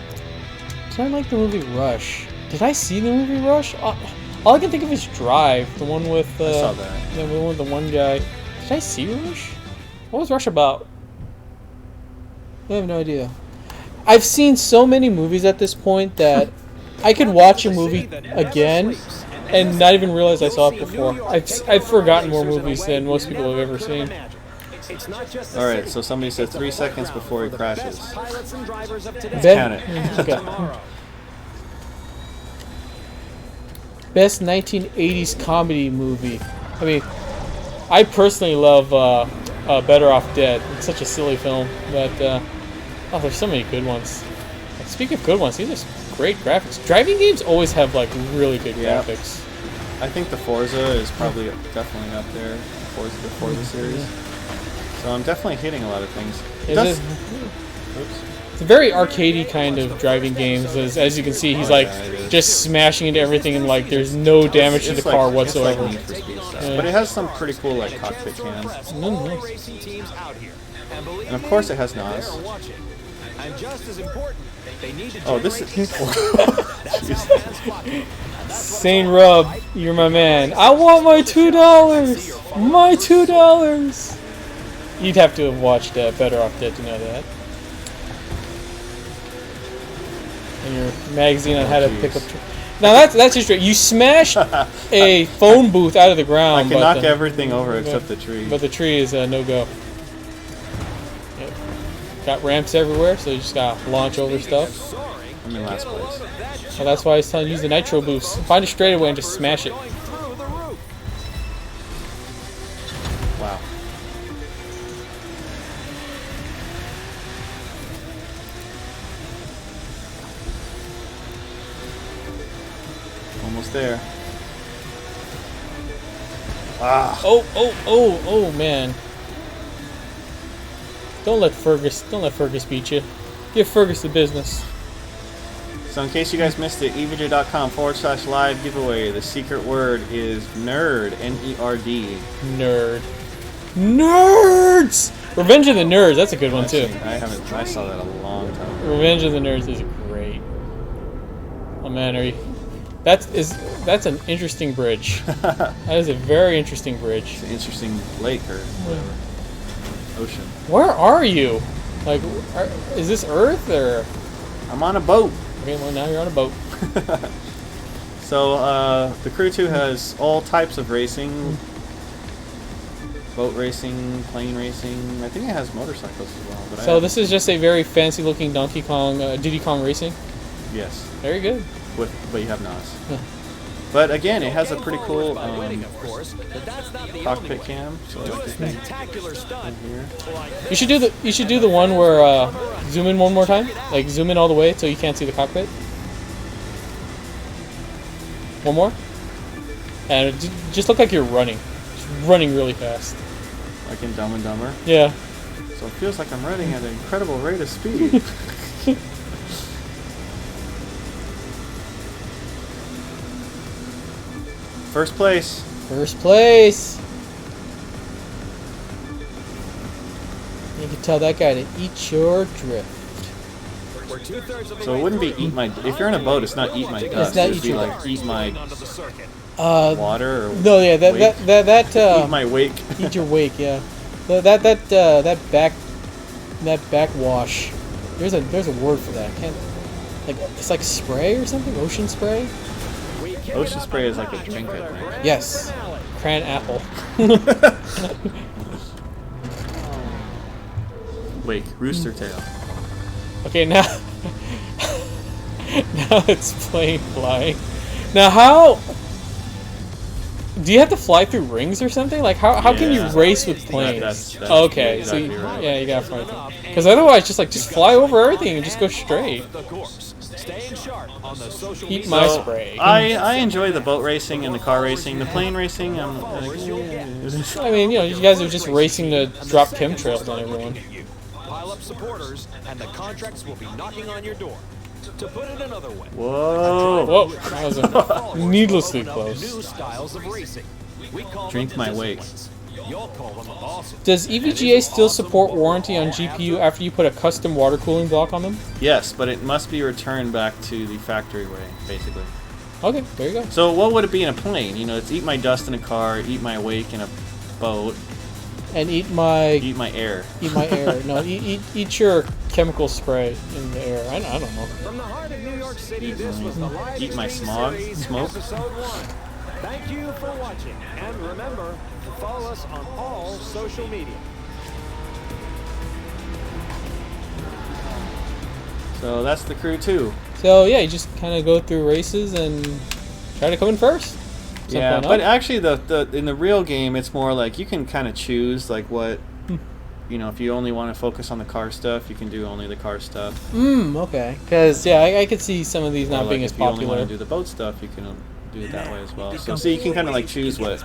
So I like the movie Rush. Did I see the movie Rush? All I can think of is Drive, the one with I saw that. The one with the one guy. Did I see Rush? What was Rush about? I have no idea. I've seen so many movies at this point that I could watch a movie again and not even realize I saw it before. I've forgotten more movies than most people have ever seen. Alright, so somebody said 3 seconds before he crashes. Count it. Okay. Best 1980s comedy movie. I mean, I personally love Better Off Dead. It's such a silly film, but oh, there's so many good ones. Like, speaking of good ones, these are great graphics. Driving games always have like really good graphics. I think the Forza is probably definitely up there. The Forza series. So I'm definitely hitting a lot of things. It's a very arcadey kind of driving games. As you can see, he's like just smashing into everything and like there's no damage to the car whatsoever. Like but it has some pretty cool like cockpit cams. And of course it has NOS. Oh, this is... Sane Rub, you're my man. I want my $2! My $2! You'd have to have watched Better Off Dead to know that. And your magazine on how to pick up... Now that's just right. You smashed a phone booth out of the ground. I can knock everything over except the tree. But the tree is a no-go. Yep. Got ramps everywhere, so you just gotta launch over stuff. I'm in last place. Well, that's why I was telling you use the nitro boost. Find a straightaway and just smash it. Almost there. Ah. Oh, man. Don't let Fergus beat you. Give Fergus the business. So in case you guys missed it, EVGA.com/live giveaway. The secret word is nerd. N-E-R-D. Nerd. Nerds! Revenge of the Nerds, that's a good one too. I saw that a long time ago. Revenge of the Nerds is great. Oh man, that's an interesting bridge. That is a very interesting bridge. It's an interesting lake or whatever. Ocean. Where are you? Like, is this Earth or? I'm on a boat. Okay, well now you're on a boat. So the Crew 2 has all types of racing. Boat racing, plane racing. I think it has motorcycles as well. But so this is just a very fancy looking Donkey Kong, Diddy Kong Racing? Yes. Very good. But you have NOS. But again, it has a pretty cool cockpit cam. So you should do the one where zoom in one more time, like zoom in all the way so you can't see the cockpit. One more, and just look like you're running, really fast. Like in Dumb and Dumber. Yeah. So it feels like I'm running at an incredible rate of speed. First place. First place. You can tell that guy to eat your drift. So it wouldn't be eat my. If you're in a boat, it's not eat my dust. It'd be like eat my water. Or no, yeah, that eat my wake. Eat your wake, yeah. That backwash. There's a word for that. I can't. Like it's like spray or something. Ocean spray. Ocean spray is like a drink, I think. Yes. Cran apple. Wake, rooster tail. Okay, now it's plane flying. Now how do you have to fly through rings or something? Like how can you race with planes? That's okay, exactly so right. Yeah, you gotta fly through. Because otherwise, just fly over everything and just go straight. Eat my spray. I enjoy the boat racing and the car racing. The plane racing, I'm I mean, you know, you guys are just racing to drop chemtrails on everyone. Pile up supporters, and the contracts will be knocking on your door. To put it another way. Whoa! That was needlessly close. New styles of racing. We call Drink them my wake. You'll call them awesome. Does EVGA still support warranty on GPU after you put a custom water cooling block on them? Yes, but it must be returned back to the factory way, basically. Okay, there you go. So what would it be in a plane? You know, it's eat my dust in a car, eat my wake in a boat, and eat my air. Eat my air. No, eat your chemical spray in the air. I don't know. From the heart of New York City, this was the live Eat my smog, smoke. Episode 1. Thank you for watching, and remember to follow us on all social media. So that's the Crew 2. So yeah, you just kind of go through races and try to come in first. Yeah, but actually, in the real game, it's more like you can kind of choose like what, you know, if you only want to focus on the car stuff, you can do only the car stuff. Okay. Because yeah, I could see some of these not being as popular. If you only want to do the boat stuff, you can do it that way as well. So you can kind of like choose which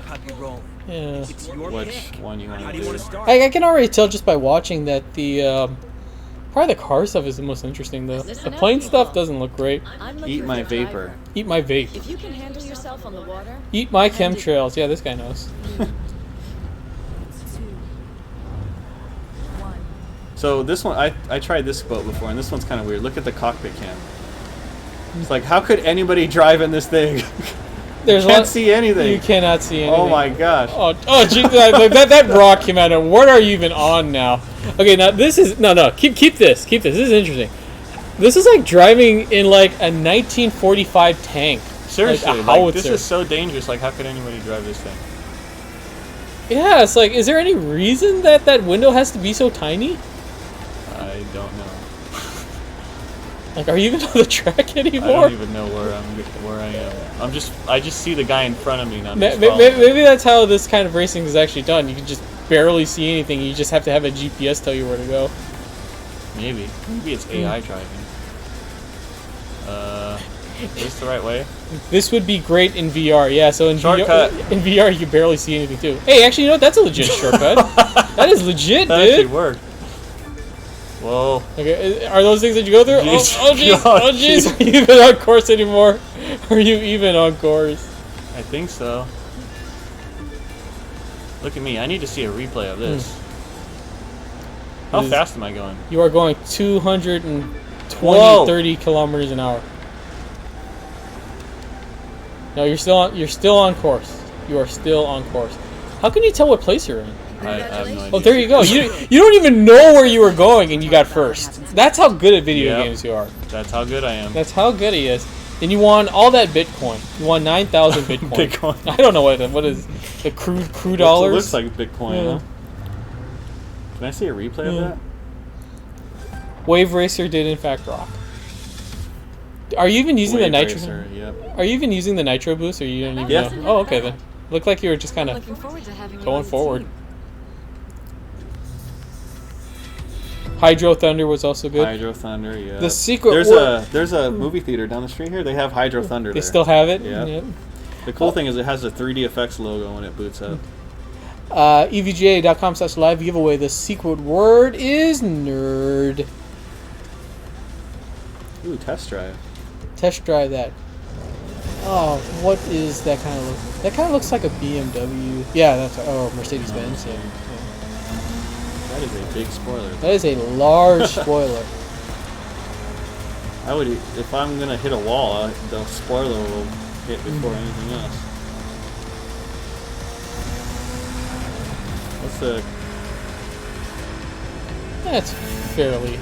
one you want to do. I can already tell just by watching that the probably the car stuff is the most interesting though. The plane stuff doesn't look great. Eat my vapor. Eat my vape. If you can handle yourself on the water. Eat my chemtrails. Yeah, this guy knows. So this one, I tried this boat before, and this one's kind of weird. Look at the cockpit cam. It's like, how could anybody drive in this thing? There's can't see anything. You cannot see anything. Oh my gosh. Oh, gee, that rock came out of. What are you even on now? Okay, now this is keep this. This is interesting. This is like driving in like a 1945 tank. Seriously, like this is so dangerous. Like, how could anybody drive this thing? Yeah, it's like, is there any reason that window has to be so tiny? I don't know. Like, are you even on the track anymore? I don't even know where I am. I just see the guy in front of me, and I'm just maybe that's how this kind of racing is actually done. You can just barely see anything. You just have to have a GPS tell you where to go. Maybe it's AI driving. Is this the right way? This would be great in VR. Yeah, so in Shortcut. VR you can barely see anything too. Hey, actually, you know what? That's a legit shortcut. That is legit, That dude. actually worked. Whoa. Okay, are those things that you go through? Jeez. Oh, jeez. Oh, jeez. Are you even on course anymore? Are you even on course? I think so. Look at me. I need to see a replay of this. How fast am I going? You are going 220, Whoa. 30 kilometers an hour. No, you're still on course. You are still on course. How can you tell what place you're in? I have no idea. Oh, there you go. You don't even know where you were going, and you got first. That's how good at video Yep. games you are. That's how good I am. That's how good he is. And you won all that Bitcoin. You won 9,000 Bitcoin. Bitcoin. I don't know what is the crew It dollars. looks like Bitcoin, Yeah. huh? Can I see a replay of that? Wave Racer did in fact rock. Are you even using the Wave nitro? Racer, yep. Are you even using the nitro boost, or you don't even Yeah. know? Oh, okay then. Looked like you were just kind of Looking forward to having you going on the forward. team. Hydro Thunder was also good. Hydro Thunder, yeah. The secret there's a movie theater down the street here. They have Hydro Thunder They there. still have it. Yeah. Yep. The cool thing is it has a 3D effects logo when it boots up. EVGA.com/live giveaway. The secret word is nerd. Ooh, test drive. Test drive that. Oh, what is that kind of look? That kind of looks like a BMW. Yeah, that's Mercedes Benz. Yeah. That is a big spoiler. That is a large spoiler. I would, if I'm gonna hit a wall, the spoiler will hit before anything else. What's the? That's fairly.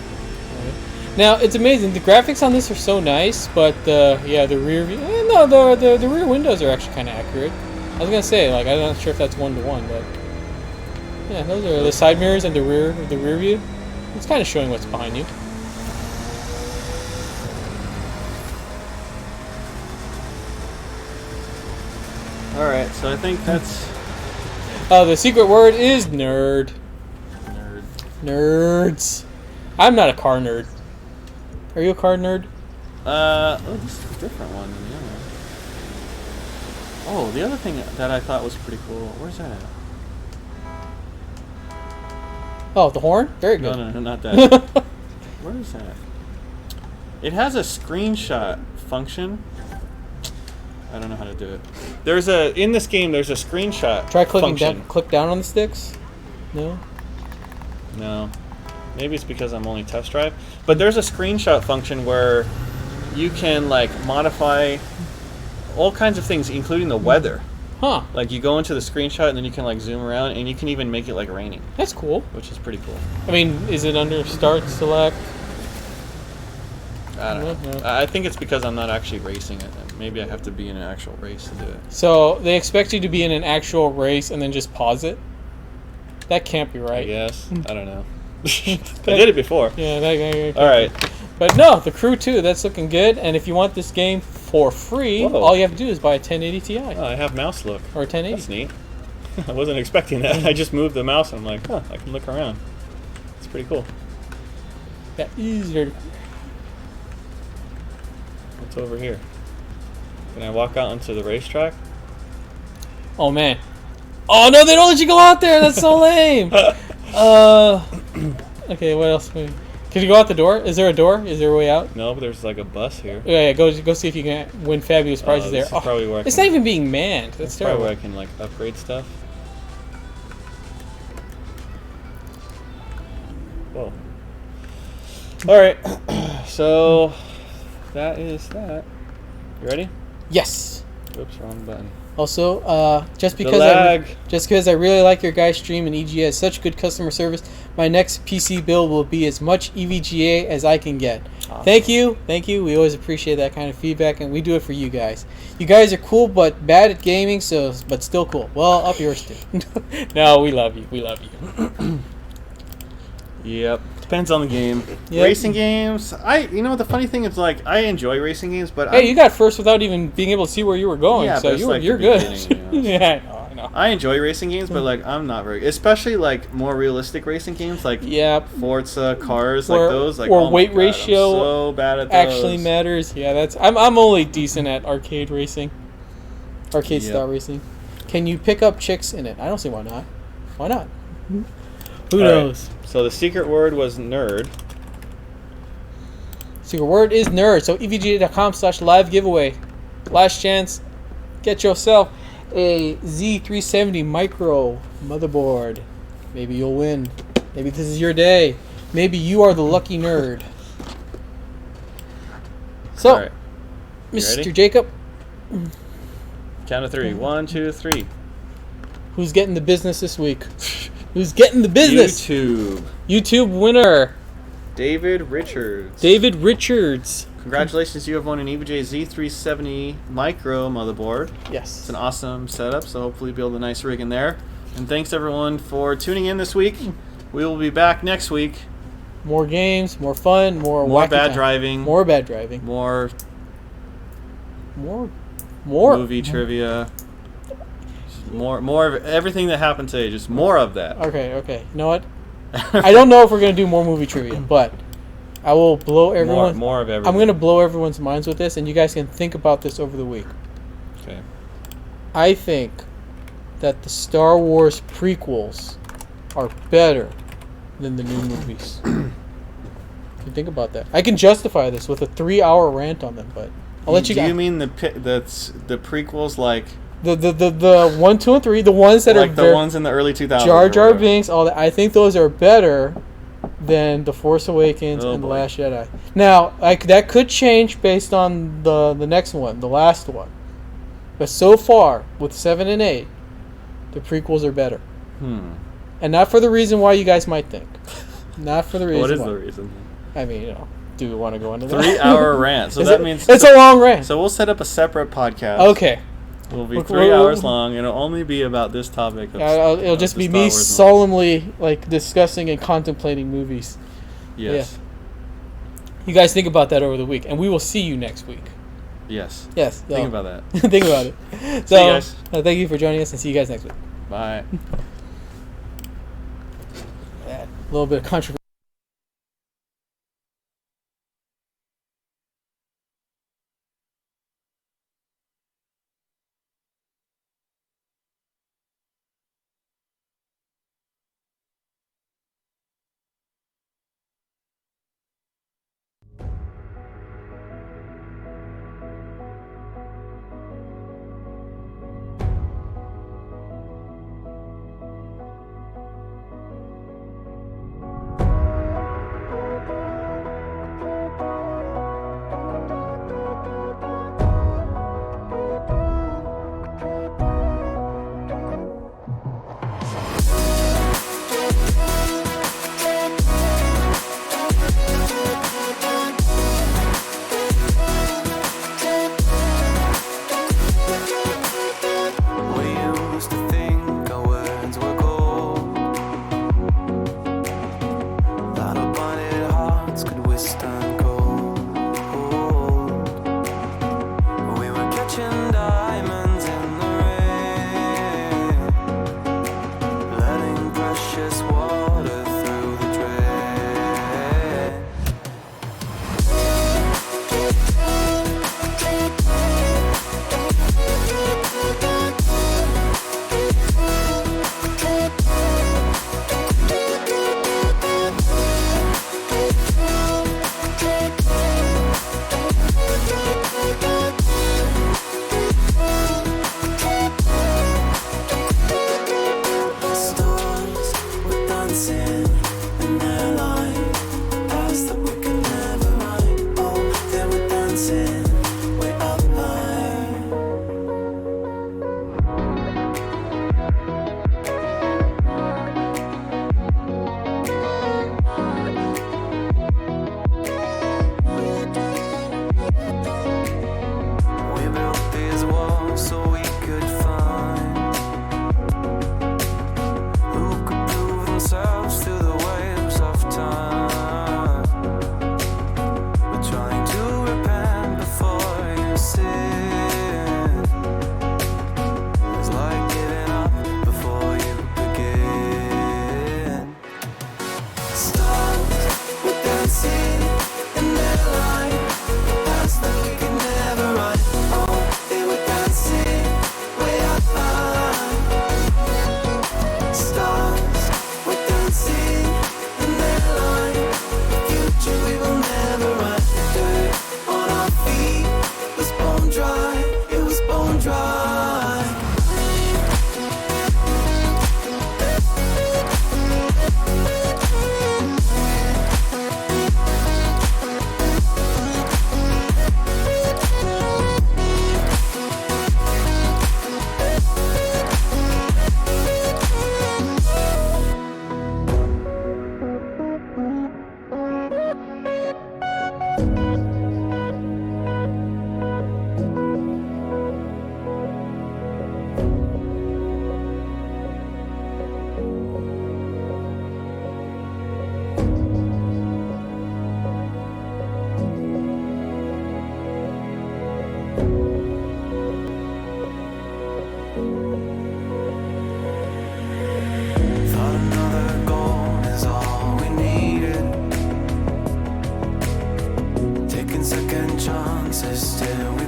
Now it's amazing. The graphics on this are so nice, but the rear view. No, the rear windows are actually kind of accurate. I was gonna say, like, I'm not sure if that's 1-to-1, but yeah, those are the side mirrors and the rear view. It's kind of showing what's behind you. All right, so I think that's The secret word is nerd. nerd. Nerds. I'm not a car nerd. Are you a car nerd? Oh, this is a different one than the other one. Oh, the other thing that I thought was pretty cool. Where's that at? Oh, the horn? Very good. No, not that. Where is that? It has a screenshot function. I don't know how to do it. In this game there's a screenshot Try clicking function. down. Click down on the sticks. No. No. Maybe it's because I'm only test drive. But there's a screenshot function where you can like modify all kinds of things, including the weather. Huh. Like you go into the screenshot and then you can like zoom around and you can even make it like raining, That's cool. which is pretty cool. I mean, is it under start, select? I don't know. No. I think it's because I'm not actually racing it. Maybe I have to be in an actual race to do it. So they expect you to be in an actual race and then just pause it? That can't be I right. guess. I don't know. I did it before. Yeah, that can't All right. be. But no, the Crew 2, that's looking good. And if you want this game for free, Whoa. all you have to do is buy a 1080 Ti. Oh, I have mouse look. Or a 1080. That's neat. I wasn't expecting that. I just moved the mouse and I'm like, huh, I can look around. It's pretty cool. That is very What's over here? Can I walk out onto the racetrack? Oh man. Oh no, they don't let you go out there. That's so lame. Okay, what else? Can you go out the door? Is there a door? Is there a way out? No, but there's like a bus here. Yeah, go see if you can win fabulous prizes there. This is probably where I It's can, not even being manned. That's probably terrible. where I can like upgrade stuff. Whoa. All right. So that is that. You ready? Yes. Oops, wrong button. Also, just because lag. I really like your guys' stream and EVGA has such good customer service, my next PC build will be as much EVGA as I can get. Awesome. Thank you. We always appreciate that kind of feedback, and we do it for you guys. You guys are cool, but bad at gaming, but still cool. Well, up yours too. No, we love you. We love you. Yep. Depends on the game. Yep. Racing games. You know what the funny thing is, like, I enjoy racing games, but Hey, you got first without even being able to see where you were going, Yeah, so but it's like you're the good. beginning, you know. Yeah, I know. know. I enjoy racing games, but like I'm not very, especially like more realistic racing games like Yeah. Forza, Cars, Or- like those. Like or oh my weight God, ratio I'm so bad at those. Actually matters. Yeah, that's. I'm only decent at arcade racing. Arcade Yep. style racing. Can you pick up chicks in it? I don't see why not. Why not? Who All right. knows? So the secret word was nerd. Secret word is nerd. So evga.com/live giveaway. Last chance. Get yourself a Z370 micro motherboard. Maybe you'll win. Maybe this is your day. Maybe you are the lucky nerd. So, All right. You Mr. ready? Jacob, Count of 3. 1, 2, 3. who's getting the business this week? Who's getting the business? YouTube. YouTube winner, David Richards. David Richards. Congratulations, you have won an EVGA Z370 micro motherboard. Yes. It's an awesome setup, so hopefully build a nice rig in there. And thanks everyone for tuning in this week. We will be back next week. More games, more fun, more More wacky bad time. driving. More bad driving. More More movie trivia. More of everything that happened today. Just more of that. Okay. You know what? I don't know if we're gonna do more movie trivia, but I will blow everyone. More of everything. I'm gonna blow everyone's minds with this, and you guys can think about this over the week. Okay. I think that the Star Wars prequels are better than the new movies. You think about that. I can justify this with a 3-hour rant on them, but I'll let you Do guys. you mean the prequels like The 1, 2, and 3, the ones that like are the ones in the early 2000s? Jar or Jar whatever? Binks, all that. I think those are better than The Force Awakens Oh, and The boy. Last Jedi. Now, that could change based on the next one, the last one. But so far, with 7 and 8, the prequels are better. And not for the reason why you guys might think. Not for the reason What is why. the reason? I mean, do we want to go into that? 3-hour rant. So that means it's a long rant. So we'll set up a separate podcast. Okay. It'll be We'll- 3 we'll- hours long, and it'll only be about this topic. Of, It'll of just the be Star me Wars movies. solemnly discussing and contemplating movies. Yes. You guys think about that over the week, and we will see you next week. Yes. Yes. Think about that. Think about it. So, See you guys. thank you for joining us, and see you guys next week. Bye. A little bit of controversy.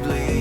EVGA